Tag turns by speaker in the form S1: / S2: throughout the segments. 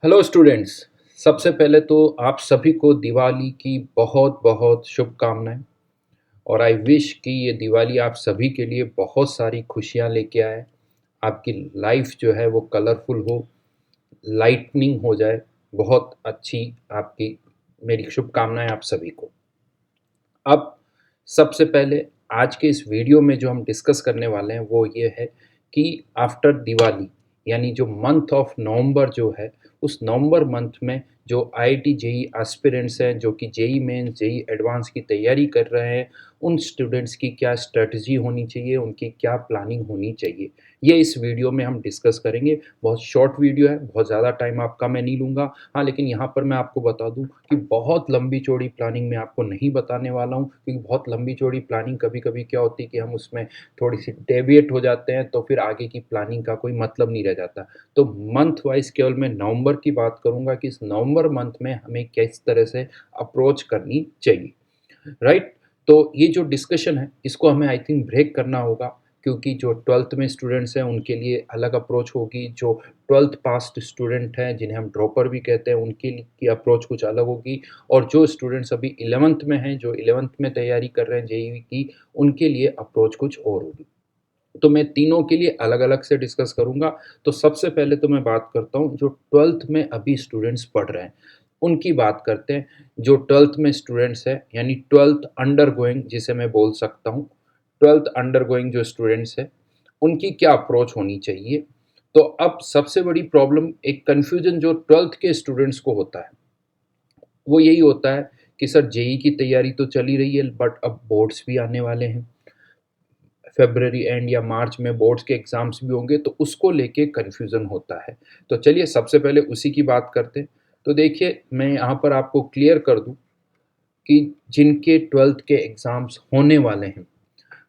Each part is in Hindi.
S1: Hello students. सबसे पहले तो आप सभी को दिवाली की बहुत बहुत शुभकामनाएं। और आई विश कि ये दिवाली आप सभी के लिए बहुत सारी खुशियां लेके आए। आपकी लाइफ जो है वो कलरफुल हो, लाइटनिंग हो जाए। बहुत अच्छी आपकी मेरी शुभकामनाएं आप सभी को। अब सबसे पहले आज के इस वीडियो में जो हम डिस्कस करने वाले हैं वो ये है कि आफ्टर दिवाली यानी जो मंथ ऑफ नवंबर जो है, उस नवंबर मंथ में जो आईआईटी जेई एस्पिरेंट्स हैं, जो कि जेई मेंस जेई एडवांस की तैयारी कर रहे हैं, उन स्टूडेंट्स की क्या स्ट्रेटजी होनी चाहिए, उनकी क्या प्लानिंग होनी चाहिए, ये इस वीडियो में हम डिस्कस करेंगे। बहुत शॉर्ट वीडियो है, बहुत ज़्यादा टाइम आपका मैं नहीं लूँगा। हाँ, लेकिन यहाँ पर मैं आपको बता दूँ कि बहुत लंबी चौड़ी प्लानिंग मैं आपको नहीं बताने वाला हूँ, क्योंकि बहुत लंबी चौड़ी प्लानिंग कभी कभी क्या होती है कि हम उसमें थोड़ी सी डेविएट हो जाते हैं, तो फिर आगे की प्लानिंग का कोई मतलब नहीं रह जाता। तो मंथ वाइज केवल मैं नवंबर की बात करूंगा कि इस नवंबर मंथ में हमें किस तरह से अप्रोच करनी चाहिए, राइट। तो ये जो डिस्कशन है इसको हमें आई थिंक ब्रेक करना होगा, क्योंकि जो ट्वेल्थ में स्टूडेंट्स हैं उनके लिए अलग अप्रोच होगी, जो ट्वेल्थ पास्ट स्टूडेंट हैं जिन्हें हम ड्रॉपर भी कहते हैं उनके लिए की अप्रोच कुछ अलग होगी, और जो स्टूडेंट्स अभी इलेवंथ में हैं, जो इलेवंथ में तैयारी कर रहे हैं जेईई की, उनके लिए अप्रोच कुछ और होगी। तो मैं तीनों के लिए अलग अलग से डिस्कस करूंगा। तो सबसे पहले तो मैं बात करता हूँ जो ट्वेल्थ में अभी स्टूडेंट्स पढ़ रहे हैं, उनकी बात करते हैं। जो ट्वेल्थ में स्टूडेंट्स हैं यानी ट्वेल्थ अंडर गोइंग जिसे मैं बोल सकता हूँ, ट्वेल्थ अंडर गोइंग जो स्टूडेंट्स हैं उनकी क्या अप्रोच होनी चाहिए। तो अब सबसे बड़ी प्रॉब्लम, एक कन्फ्यूजन जो ट्वेल्थ के स्टूडेंट्स को होता है वो यही होता है कि सर जेई की तैयारी तो चली रही है, बट अब बोर्ड्स भी आने वाले हैं, फेब्रवरी एंड या मार्च में बोर्ड्स के एग्ज़ाम्स भी होंगे, तो उसको लेके कन्फ्यूज़न होता है। तो चलिए सबसे पहले उसी की बात करते हैं। तो देखिए, मैं यहाँ पर आपको क्लियर कर दूँ कि जिनके ट्वेल्थ के एग्ज़ाम्स होने वाले हैं,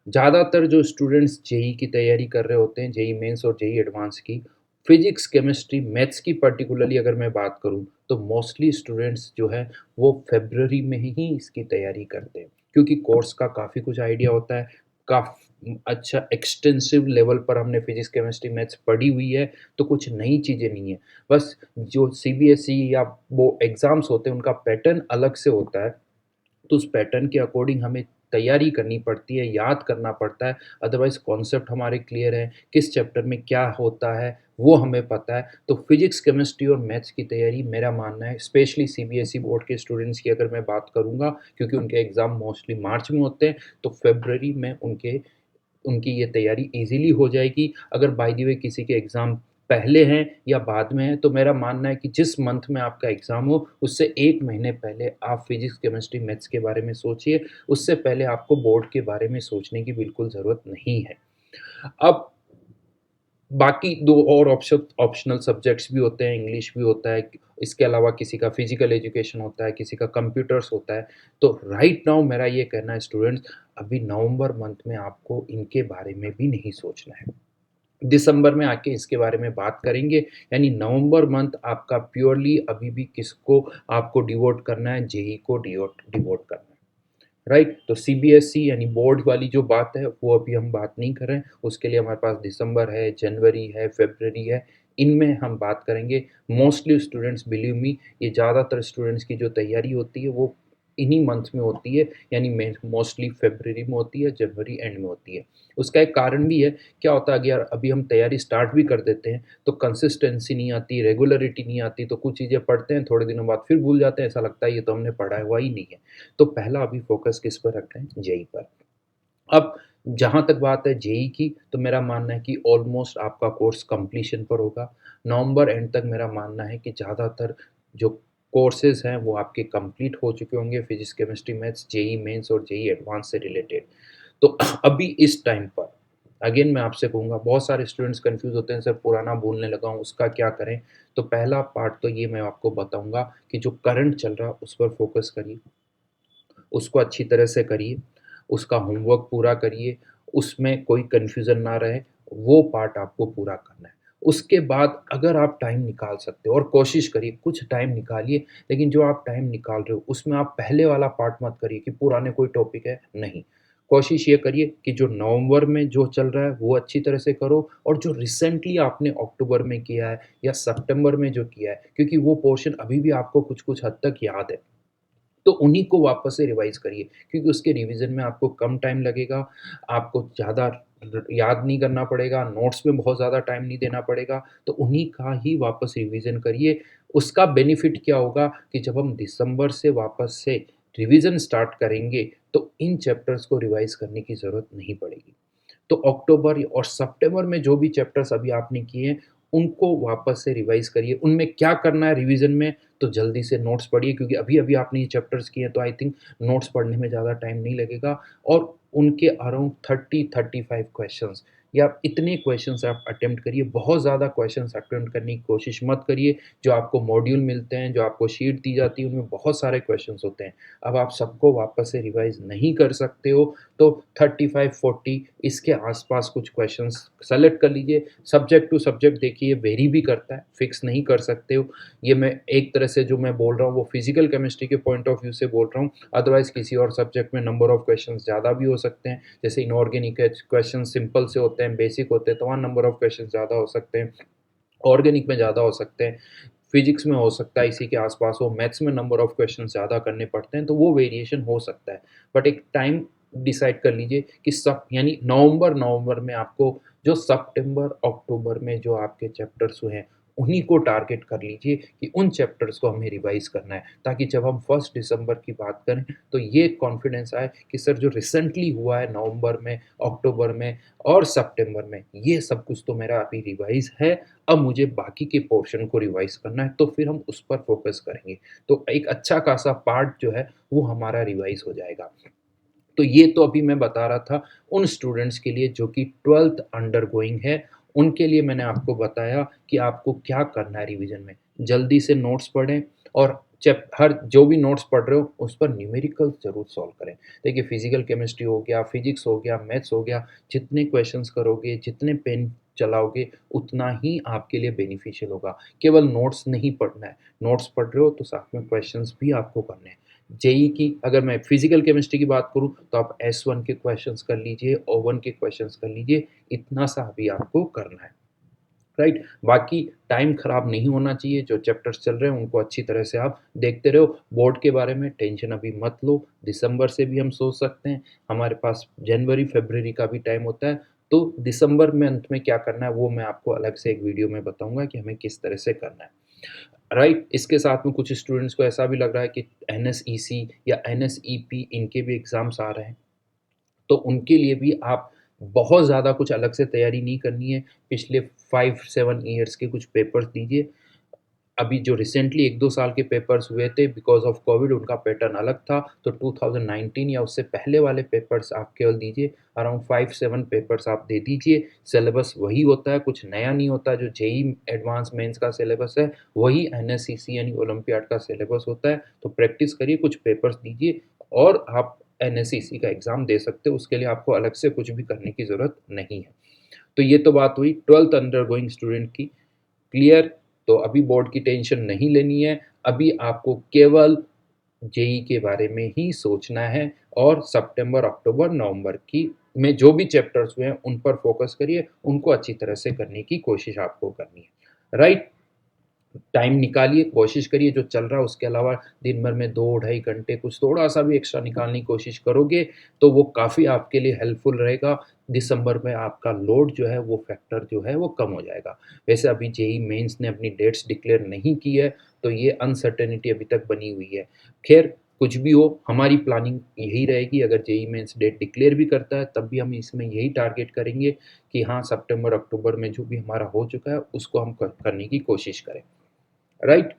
S1: ज़्यादातर जो स्टूडेंट्स जेई की तैयारी कर रहे होते हैं, जेई मेंस और जेई एडवांस की, फिजिक्स केमिस्ट्री मैथ्स की पर्टिकुलरली अगर मैं बात करूं, तो मोस्टली स्टूडेंट्स जो है वो फेब्रवरी में ही इसकी तैयारी करते हैं, क्योंकि कोर्स का काफ़ी कुछ आइडिया होता है। काफ़ी अच्छा एक्सटेंसिव लेवल पर हमने फिजिक्स केमिस्ट्री मैथ्स पढ़ी हुई है, तो कुछ नई चीज़ें नहीं है। बस जो सीबीएसई या वो एग्ज़ाम्स होते हैं उनका पैटर्न अलग से होता है, तो उस पैटर्न के अकॉर्डिंग हमें तैयारी करनी पड़ती है, याद करना पड़ता है। अदरवाइज़ कॉन्सेप्ट हमारे क्लियर हैं, किस चैप्टर में क्या होता है वो हमें पता है। तो फिजिक्स केमिस्ट्री और मैथ्स की तैयारी मेरा मानना है, स्पेशली सीबीएसई बोर्ड के स्टूडेंट्स की अगर मैं बात करूँगा, क्योंकि उनके एग्ज़ाम मोस्टली मार्च में होते हैं, तो फरवरी में उनकी ये तैयारी ईज़िली हो जाएगी। अगर बाय द वे किसी के एग्ज़ाम पहले हैं या बाद में हैं, तो मेरा मानना है कि जिस मंथ में आपका एग्ज़ाम हो, उससे 1 महीने पहले आप फिज़िक्स, केमिस्ट्री, मैथ्स के बारे में सोचिए। उससे पहले आपको बोर्ड के बारे में सोचने की बिल्कुल ज़रूरत नहीं है। अब बाकी 2 और ऑप्शनल सब्जेक्ट्स भी होते हैं, इंग्लिश भी होता है, इसके अलावा किसी का फिज़िकल एजुकेशन होता है, किसी का कंप्यूटर्स होता है। तो राइट नाउ मेरा ये कहना है स्टूडेंट्स, अभी नवंबर मंथ में आपको इनके बारे में भी नहीं सोचना है। दिसंबर में आके इसके बारे में बात करेंगे, यानी नवंबर मंथ आपका प्योरली अभी भी किसको आपको डिवोट करना है, जेई को डिवोट डिवोट करना है, राइट। तो सीबीएसई यानी बोर्ड वाली जो बात है वो अभी हम बात नहीं कर रहे हैं, उसके लिए हमारे पास दिसंबर है, जनवरी है, फरवरी है, इनमें हम बात करेंगे। मोस्टली स्टूडेंट्स, बिलीव मी, ये ज़्यादातर स्टूडेंट्स की जो तैयारी होती है वो इन्हीं मंथ में होती है, यानी मोस्टली फरवरी में होती है, जनवरी एंड में होती है। उसका एक कारण भी है। क्या होता है, अगर अभी हम तैयारी स्टार्ट भी कर देते हैं तो कंसिस्टेंसी नहीं आती, रेगुलरिटी नहीं आती, तो कुछ चीज़ें पढ़ते हैं, थोड़े दिनों बाद फिर भूल जाते हैं, ऐसा लगता है ये तो हमने पढ़ा हुआ ही नहीं है। तो पहला अभी फोकस किस पर रख रहे हैं, जेई पर। अब जहाँ तक बात है जेई की, तो मेरा मानना है कि ऑलमोस्ट आपका कोर्स कंप्लीशन पर होगा। नवंबर एंड तक मेरा मानना है कि ज़्यादातर जो कोर्सेज हैं वो आपके कंप्लीट हो चुके होंगे, physics, chemistry, maths, JEE mains और जेई एडवांस से रिलेटेड। तो अभी इस टाइम पर अगेन मैं आपसे कहूँगा, बहुत सारे स्टूडेंट्स कंफ्यूज होते हैं, सर पुराना बोलने लगा हूँ उसका क्या करें। तो पहला पार्ट तो ये मैं आपको बताऊँगा कि जो करंट चल रहा है उस पर फोकस करिए, उसको अच्छी तरह से करिए, उसका होमवर्क पूरा करिए, उसमें कोई कन्फ्यूज़न ना रहे, वो पार्ट आपको पूरा करना है। उसके बाद अगर आप टाइम निकाल सकते हो, और कोशिश करिए कुछ टाइम निकालिए, लेकिन जो आप टाइम निकाल रहे हो उसमें आप पहले वाला पार्ट मत करिए कि पुराने कोई टॉपिक है, नहीं। कोशिश ये करिए कि जो नवंबर में जो चल रहा है वो अच्छी तरह से करो, और जो रिसेंटली आपने अक्टूबर में किया है या सितंबर में जो किया है, क्योंकि वो पोर्शन अभी भी आपको कुछ-कुछ हद तक याद है। तो उन्हीं को वापस से रिवाइज़ करिए, क्योंकि उसके रिवीजन में आपको कम टाइम लगेगा, आपको ज़्यादा याद नहीं करना पड़ेगा, नोट्स में बहुत ज़्यादा टाइम नहीं देना पड़ेगा, तो उन्हीं का ही वापस रिवीजन करिए। उसका बेनिफिट क्या होगा कि जब हम दिसंबर से वापस से रिवीजन स्टार्ट करेंगे, तो इन चैप्टर्स को रिवाइज़ करने की ज़रूरत नहीं पड़ेगी। तो अक्टूबर और सितंबर में जो भी चैप्टर्स अभी आपने किए हैं, उनको वापस से रिवाइज़ करिए। उनमें क्या करना है रिवीजन में, तो जल्दी से नोट्स पढ़िए, क्योंकि अभी-अभी आपने ये चैप्टर्स किए हैं, तो आई थिंक नोट्स पढ़ने में ज़्यादा टाइम नहीं लगेगा, और उनके अराउंड 30-35 क्वेश्चंस या इतने क्वेश्चंस आप अटेम्प्ट करिए। बहुत ज़्यादा क्वेश्चंस अटेम्प्ट करने की कोशिश मत करिए। जो आपको मॉड्यूल मिलते हैं, जो आपको शीट दी जाती है, उनमें बहुत सारे क्वेश्चंस होते हैं। अब आप सबको वापस से रिवाइज़ नहीं कर सकते हो, तो 35-40 इसके आसपास कुछ क्वेश्चंस सेलेक्ट कर लीजिए। सब्जेक्ट टू सब्जेक्ट देखिए वेरी भी करता है, फिक्स नहीं कर सकते हो। ये मैं एक तरह से जो मैं बोल रहा हूँ वो फिजिकल केमिस्ट्री के पॉइंट ऑफ व्यू से बोल रहा हूँ, अदरवाइज किसी और सब्जेक्ट में नंबर ऑफ क्वेश्चंस ज़्यादा भी हो सकते हैं। जैसे इनऑर्गेनिक है, क्वेश्चन सिंपल से होते हैं, बेसिक होते हैं, तो वहाँ नंबर ऑफ क्वेश्चन ज़्यादा हो सकते हैं। ऑर्गेनिक में ज़्यादा हो सकते हैं, फिजिक्स में हो सकता है इसी के आसपास हो, मैथ्स में नंबर ऑफ क्वेश्चन ज़्यादा करने पड़ते हैं, तो वो वेरिएशन हो सकता है। बट एक टाइम डिसाइड कर लीजिए कि सब यानी नवंबर में आपको जो सितंबर अक्टूबर में जो आपके चैप्टर्स हुए हैं, उन्हीं को टारगेट कर लीजिए कि उन चैप्टर्स को हमें रिवाइज करना है, ताकि जब हम 1 दिसंबर की बात करें, तो ये कॉन्फिडेंस आए कि सर जो रिसेंटली हुआ है नवंबर में, अक्टूबर में और सितंबर में, ये सब कुछ तो मेरा अभी रिवाइज है, अब मुझे बाकी के पोर्शन को रिवाइज करना है, तो फिर हम उस पर फोकस करेंगे। तो एक अच्छा खासा पार्ट जो है वो हमारा रिवाइज हो जाएगा। तो ये तो अभी मैं बता रहा था उन स्टूडेंट्स के लिए जो कि 12th अंडरगोइंग है, उनके लिए मैंने आपको बताया कि आपको क्या करना है रिवीजन में। जल्दी से नोट्स पढ़ें, और चैप हर जो भी नोट्स पढ़ रहे हो उस पर न्यूमेरिकल ज़रूर सॉल्व करें। देखिए फिजिकल केमिस्ट्री हो गया, फिजिक्स हो गया, मैथ्स हो गया, जितने क्वेश्चंस करोगे, जितने पेन चलाओगे, उतना ही आपके लिए बेनिफिशियल होगा। केवल नोट्स नहीं पढ़ना है, नोट्स पढ़ रहे हो तो साथ में क्वेश्चंस भी आपको करने हैं। जेईई की अगर मैं फिजिकल केमिस्ट्री की बात करूँ, तो आप S1 के क्वेश्चंस कर लीजिए, O1 के क्वेश्चंस कर लीजिए, इतना सा अभी आपको करना है, राइट? बाकी टाइम खराब नहीं होना चाहिए, जो चैप्टर्स चल रहे हैं उनको अच्छी तरह से आप देखते रहो। बोर्ड के बारे में टेंशन अभी मत लो, दिसंबर से भी हम सोच सकते हैं, हमारे पास जनवरी फरवरी का भी टाइम होता है, तो दिसंबर में अंत में क्या करना है वो मैं आपको अलग से एक वीडियो में बताऊंगा कि हमें किस तरह से करना है, राइट? इसके साथ में कुछ स्टूडेंट्स को ऐसा भी लग रहा है कि एनएसईसी या एनएसईपी इनके भी एग्ज़ाम्स आ रहे हैं, तो उनके लिए भी आप बहुत ज़्यादा कुछ अलग से तैयारी नहीं करनी है। पिछले 5-7 ईयर्स के कुछ पेपर्स दीजिए। अभी जो रिसेंटली 1-2 साल के पेपर्स हुए थे बिकॉज़ ऑफ कोविड, उनका पैटर्न अलग था, तो 2019 या उससे पहले वाले पेपर्स आप केवल दीजिए। अराउंड 5-7 पेपर्स आप दे दीजिए, सिलेबस वही होता है, कुछ नया नहीं होता। जो जेईई एडवांस मेंस का सिलेबस है, वही एनएससीसी यानी ओलंपियाड का सिलेबस होता है। तो प्रैक्टिस करिए, कुछ पेपर्स दीजिए, और आप एनएससीसी का एग्ज़ाम दे सकते हो। उसके लिए आपको अलग से कुछ भी करने की ज़रूरत नहीं है। तो ये तो बात हुई 12th अंडरगोइंग स्टूडेंट की, क्लियर? तो अभी बोर्ड की टेंशन नहीं लेनी है, अभी आपको केवल जेईई के बारे में ही सोचना है, और सितंबर, अक्टूबर, नवंबर की में जो भी चैप्टर्स हुए हैं उन पर फोकस करिए, उनको अच्छी तरह से करने की कोशिश आपको करनी है, राइट? टाइम निकालिए, कोशिश करिए जो चल रहा है उसके अलावा दिन भर में 2-2.5 घंटे कुछ थोड़ा-सा भी एक्स्ट्रा निकालने की कोशिश करोगे, तो वो काफ़ी आपके लिए हेल्पफुल रहेगा। दिसंबर में आपका लोड जो है वो फैक्टर जो है वो कम हो जाएगा। वैसे अभी जेईई मेंस ने अपनी डेट्स डिक्लेयर नहीं की है, तो ये अनसर्टेनिटी अभी तक बनी हुई है। ख़ैर कुछ भी हो, हमारी प्लानिंग यही रहेगी, अगर जेईई मेंस डेट डिक्लेयर भी करता है तब भी हम इसमें यही टारगेट करेंगे कि हाँ, सितंबर, अक्टूबर में जो भी हमारा हो चुका है उसको हम करने की कोशिश करें। राइट?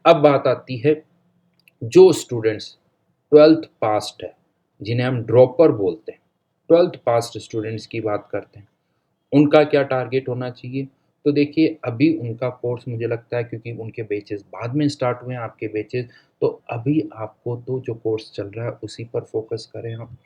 S1: अब बात आती है जो स्टूडेंट्स 12th पास्ड है, जिन्हें हम ड्रॉपर बोलते हैं, 12th पास्ड स्टूडेंट्स की बात करते हैं, उनका क्या टारगेट होना चाहिए? तो देखिए अभी उनका कोर्स मुझे लगता है, क्योंकि उनके बैचेस बाद में स्टार्ट हुए हैं आपके बैचेस, तो अभी आपको तो जो कोर्स चल रहा है उसी पर फोकस करें आप।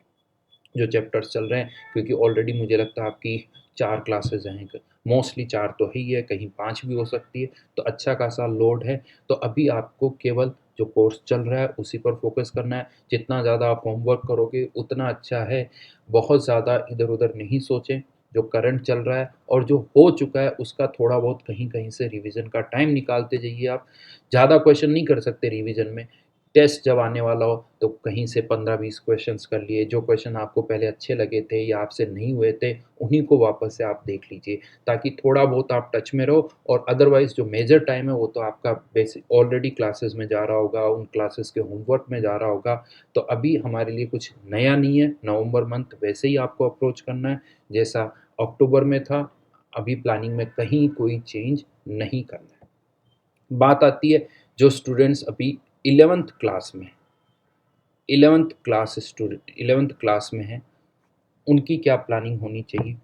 S1: जो चैप्टर्स चल रहे हैं, क्योंकि ऑलरेडी मुझे लगता है आपकी 4 क्लासेस हैं, मोस्टली 4 तो है ही है, कहीं 5 भी हो सकती है, तो अच्छा खासा लोड है। तो अभी आपको केवल जो कोर्स चल रहा है उसी पर फोकस करना है। जितना ज़्यादा आप होमवर्क करोगे उतना अच्छा है। बहुत ज़्यादा इधर-उधर नहीं सोचें, जो करंट चल रहा है और जो हो चुका है उसका थोड़ा बहुत कहीं-कहीं से रिवीजन का टाइम निकालते जाइए आप। ज़्यादा क्वेश्चन नहीं कर सकते रिवीजन में। टेस्ट जब आने वाला हो तो कहीं से 15-20 क्वेश्चंस कर लिए, जो क्वेश्चन आपको पहले अच्छे लगे थे या आपसे नहीं हुए थे, उन्हीं को वापस से आप देख लीजिए, ताकि थोड़ा बहुत आप टच में रहो। और अदरवाइज़ जो मेजर टाइम है वो तो आपका बेसिक ऑलरेडी क्लासेस में जा रहा होगा, उन क्लासेस के होमवर्क में जा रहा होगा। तो अभी हमारे लिए कुछ नया नहीं है, नवंबर मंथ वैसे ही आपको अप्रोच करना है जैसा अक्टूबर में था। अभी प्लानिंग में कहीं कोई चेंज नहीं करना है। बात आती है जो स्टूडेंट्स अभी 11th क्लास में 11th क्लास में हैं, उनकी क्या प्लानिंग होनी चाहिए?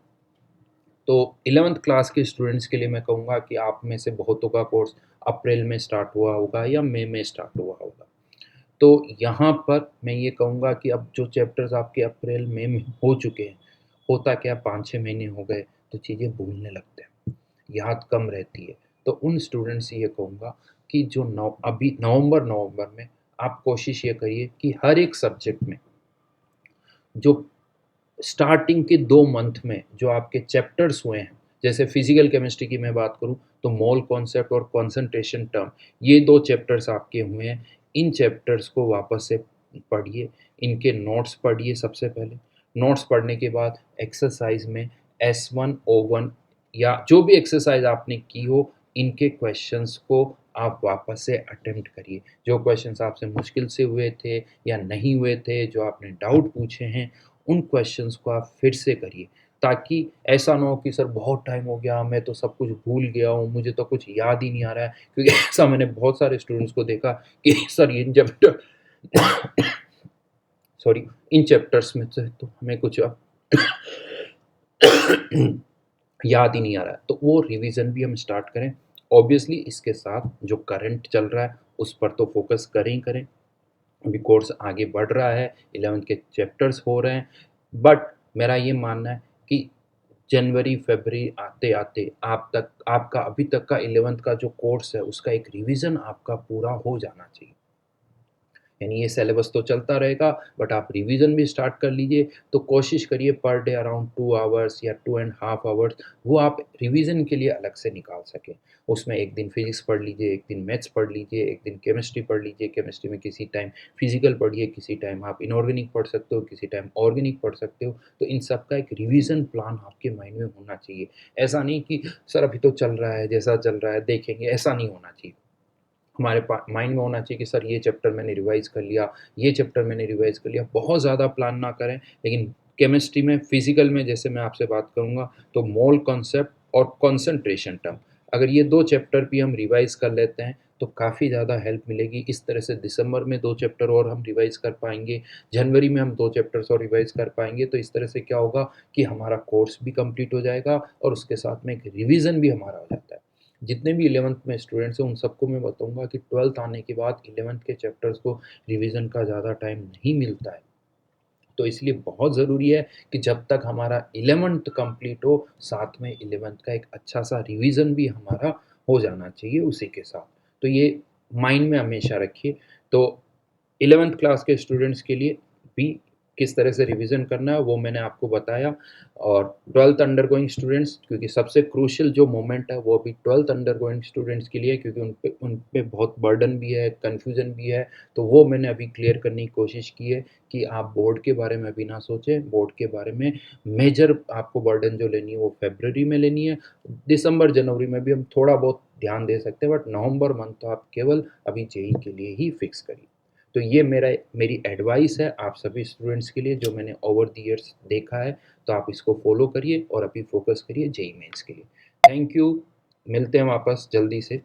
S1: तो 11th क्लास के स्टूडेंट्स के लिए मैं कहूँगा कि आप में से बहुतों का कोर्स अप्रैल में स्टार्ट हुआ होगा या मई में स्टार्ट हुआ होगा। तो यहाँ पर मैं ये कहूँगा कि अब जो चैप्टर्स आपके अप्रैल मई में हो चुके हैं, होता क्या 5-6 महीने हो गए तो चीज़ें भूलने लगते हैं, याद कम रहती है। तो उन स्टूडेंट्स से ये कहूँगा कि जो अभी नवंबर में आप कोशिश ये करिए कि हर एक सब्जेक्ट में जो स्टार्टिंग के 2 मंथ में जो आपके चैप्टर्स हुए हैं, जैसे फिजिकल केमिस्ट्री की मैं बात करूँ तो मोल कॉन्सेप्ट और कंसंट्रेशन टर्म, ये 2 चैप्टर्स आपके हुए हैं। इन चैप्टर्स को वापस से पढ़िए, इनके नोट्स पढ़िए सबसे पहले। नोट्स पढ़ने के बाद एक्सरसाइज में S1 O1 या जो भी एक्सरसाइज आपने की हो, इनके क्वेश्चंस को आप वापस से अटेम्प्ट करिए। जो क्वेश्चंस आपसे मुश्किल से हुए थे या नहीं हुए थे, जो आपने डाउट पूछे हैं, उन क्वेश्चंस को आप फिर से करिए, ताकि ऐसा ना हो कि सर बहुत टाइम हो गया, मैं तो सब कुछ भूल गया हूँ, मुझे तो कुछ याद ही नहीं आ रहा है। क्योंकि ऐसा मैंने बहुत सारे स्टूडेंट्स को देखा कि sir in chapter sorry, in chapters में से तो हमें कुछ अब याद ही नहीं आ रहा है। तो वो रिवीजन भी हम स्टार्ट करें। ऑब्वियसली इसके साथ जो करंट चल रहा है उस पर तो फोकस करें ही करें। अभी कोर्स आगे बढ़ रहा है, 11th के चैप्टर्स हो रहे हैं, बट मेरा ये मानना है कि जनवरी फरवरी आते आते आपका अभी तक का 11th का जो कोर्स है उसका एक रिवीजन आपका पूरा हो जाना चाहिए। यानी ये सिलेबस तो चलता रहेगा, बट आप रिवीजन भी स्टार्ट कर लीजिए। तो कोशिश करिए पर डे अराउंड 2 आवर्स या 2 एंड हाफ आवर्स वो आप रिवीजन के लिए अलग से निकाल सकें। उसमें एक दिन फिजिक्स पढ़ लीजिए, एक दिन मैथ्स पढ़ लीजिए, एक दिन केमिस्ट्री पढ़ लीजिए। केमिस्ट्री में किसी टाइम फिजिकल पढ़िए, किसी टाइम आप इनऑर्गेनिक पढ़ सकते हो, किसी टाइम ऑर्गेनिक पढ़ सकते हो। तो इन सब का एक रिवीजन प्लान आपके माइंड में होना चाहिए। ऐसा नहीं कि सर अभी तो चल रहा है, जैसा चल रहा है देखेंगे, ऐसा नहीं होना चाहिए। हमारे माइंड में होना चाहिए कि सर ये चैप्टर मैंने रिवाइज कर लिया, ये चैप्टर मैंने रिवाइज कर लिया। बहुत ज़्यादा प्लान ना करें, लेकिन केमिस्ट्री में फिजिकल में जैसे मैं आपसे बात करूँगा तो मोल कॉन्सेप्ट और कंसंट्रेशन टर्म, अगर ये 2 चैप्टर भी हम रिवाइज कर लेते हैं तो काफ़ी ज़्यादा हेल्प मिलेगी। इस तरह से दिसंबर में 2 चैप्टर और हम रिवाइज कर पाएंगे, जनवरी में हम 2 चैप्टर्स और रिवाइज कर पाएंगे। तो इस तरह से क्या होगा कि हमारा कोर्स भी कंप्लीट हो जाएगा और उसके साथ में एक रिवीजन भी हमारा हो जाता है। जितने भी 11th में स्टूडेंट्स हैं उन सबको मैं बताऊंगा कि 12th आने के बाद 11th के चैप्टर्स को रिवीजन का ज़्यादा टाइम नहीं मिलता है। तो इसलिए बहुत ज़रूरी है कि जब तक हमारा 11th कंप्लीट हो, साथ में 11th का एक अच्छा सा रिवीजन भी हमारा हो जाना चाहिए उसी के साथ। तो ये माइंड में हमेशा रखिए। तो 11th क्लास के स्टूडेंट्स के लिए भी किस तरह से रिवीजन करना है वो मैंने आपको बताया। और 12th अंडरगोइंग स्टूडेंट्स, क्योंकि सबसे क्रूशियल जो मोमेंट है वो अभी 12th अंडरगोइंग स्टूडेंट्स के लिए, क्योंकि उन पे बहुत बर्डन भी है, कन्फ्यूज़न भी है। तो वो मैंने अभी क्लियर करने की कोशिश की है कि आप बोर्ड के बारे में अभी ना सोचें। बोर्ड के बारे में मेजर आपको बर्डन जो लेनी है वो फरवरी में लेनी है। दिसंबर जनवरी में भी हम थोड़ा बहुत ध्यान दे सकते हैं, बट नवंबर मंथ तो आप केवल अभी जेई के लिए ही फिक्स करिए। तो ये मेरी एडवाइस है आप सभी स्टूडेंट्स के लिए, जो मैंने ओवर द ईयर्स देखा है। तो आप इसको फॉलो करिए और अभी फोकस करिए जेई मेंस के लिए। Thank you. मिलते हैं वापस जल्दी से।